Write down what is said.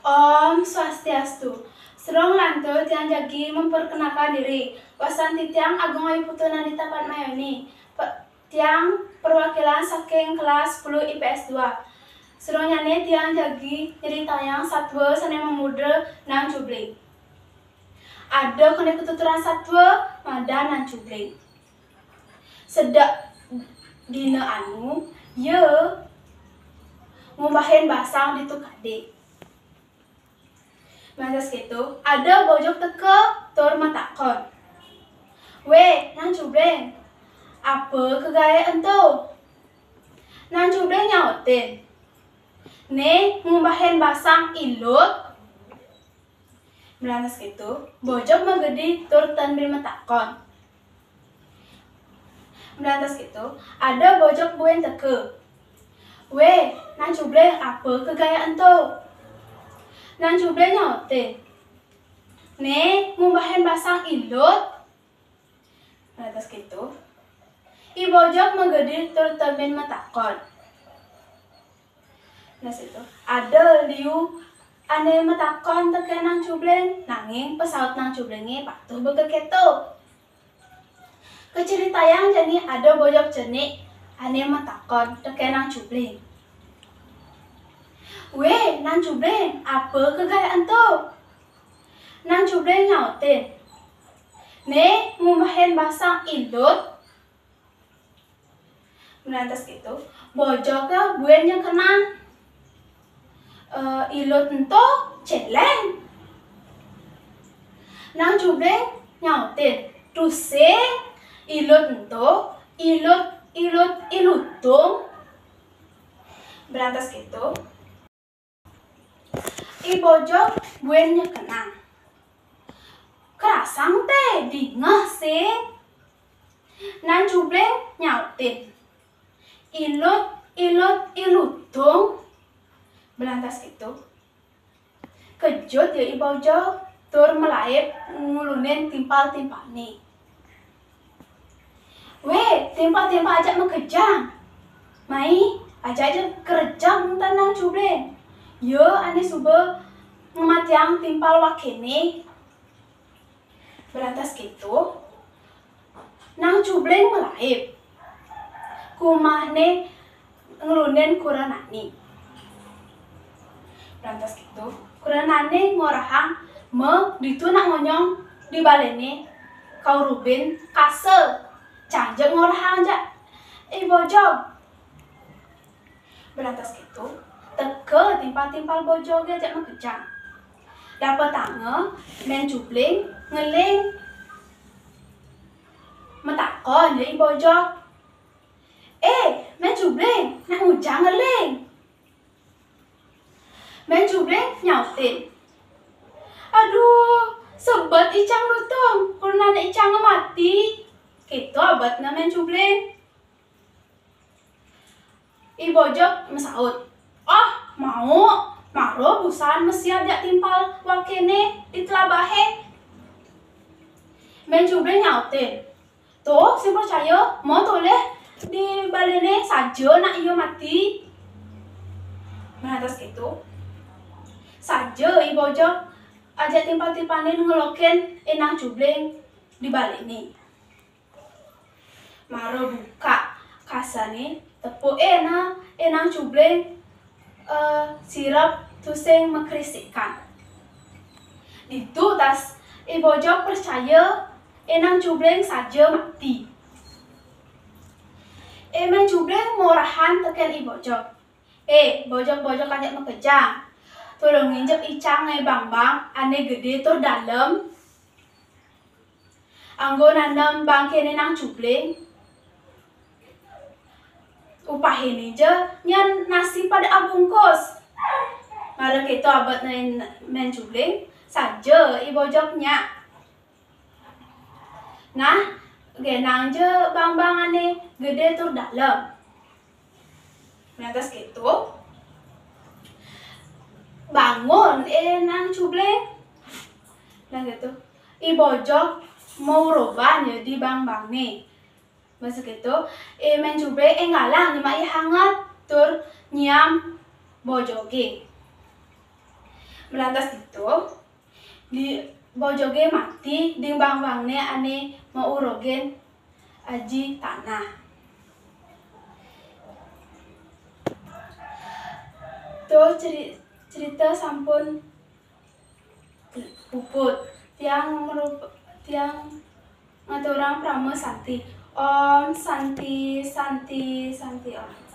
Om Swastiastu. Serong lantur tiang jagi memperkenalkan diri. Wasanti tiang agung ayu putunan di tapat mayoni. Tiang perwakilan saking kelas 10 IPS 2. Serong nyane tiang jagi nyeritayang satwa sane memudra nang cubling. Ada kene ketuturan satwa madan nang cubling. Sedak dina anu ye ngubahin basang di tukade. Mantas gitu, ada bojok teke tur matakon. We, nang cubreng, apa kegaya ento? Nang cubreng nyautin. Ne, ngumbahin basang ilut. Melantas gitu, bojok magedi tur tanbil matakon. Melantas gitu, ada bojok buen teke. We, nang cubreng, apa kegaya ento? Nang cubreng nyautin. Ne, ngumbahin basang ilut. Atas gitu. I bojok menggede tur temen matakon. Nah situ. Ada liu ane matakon teke nang cubreng. Nanging pesawat nang cubrengi patuh bekeketo. Keceritayang jani ada bojok jenik ane matakon teke nang cubreng. We, nang cubreng, apa kegayaan tu? Nang cubreng nyautin. Ne, ngumbahin basang ilut. Melantas gitu, bojoknya buennya kena ilut ento celeng. Nang cubreng nyautin. Tusing ilut ento, ilutung. Melantas gitu. I bojok buennya kena. Kerasang teh dingah sih. Nang cubreng nyautin. Ilutung. Belantas gitu. Kejut ya i bojok tur melaip ngulunin timpal-timpal nih. We, timpal-timpal ajak mekejang. Mai, aja kerjang tanang cubreng. Yo, ane suba ngematyang timpal wakene. Belantas gitu. Nang cubreng melaip. Kumahne ngelunen kuranani. Belantas gitu. Kuranani ngorahang ditu nak ngonyong di balene kau rubin kase. Canjek ngorahang aja. Bojok. Belantas gitu. Teke timpal-timpal bojognya ajak mekejang. Dapat tangan, men cubling, ngeling. Metakon jadi bojok. Men cubling, nak ngujang ngeling. Men cubling nyautin. Aduh, sebet icang lutung. Kurna na icang mati. Gitu abad na men cubling. I bojok mesaut. Mau, maro busan mesiap jak timpal wakene ditelabahe. Men cubreng nyautin. Tuh, si percaya mau toleh di balene saja nak iyo mati. Melantas gitu. Saja i bojok ajak timpal-timpalin ngeloken enang cubreng di balene. Maro buka kasane tepuk enang cubreng sirap tusing mengkrisikkan. Itu tas i bojok percaya enang cubreng saja mati. Men cubreng morahan teken i bojok. Bojok-bojok ajak mekejang. Tolong nginjek icang bang-bang ane gede tur dalem. Anggo nanam bangkene nang cubreng. Upahin aja nyan nasi pada abungkus. Mara gitu abad men cubling saja i bojoknya. Nah, genang je bang-bangane gede tur dalam. Lantas gitu. Bangun nang cubling. Nah gitu. I bojok mau roban ya di bang-bang nih. Masa gitu, men cubreng ngalang nyemai hangat tur nyam bojoge. Melantas itu di bojoge mati ding bang-bangne ane mau urogen aji tanah. Tuh cerita sampun puput tiang ngaturang prame santi. Om santi santi santi om.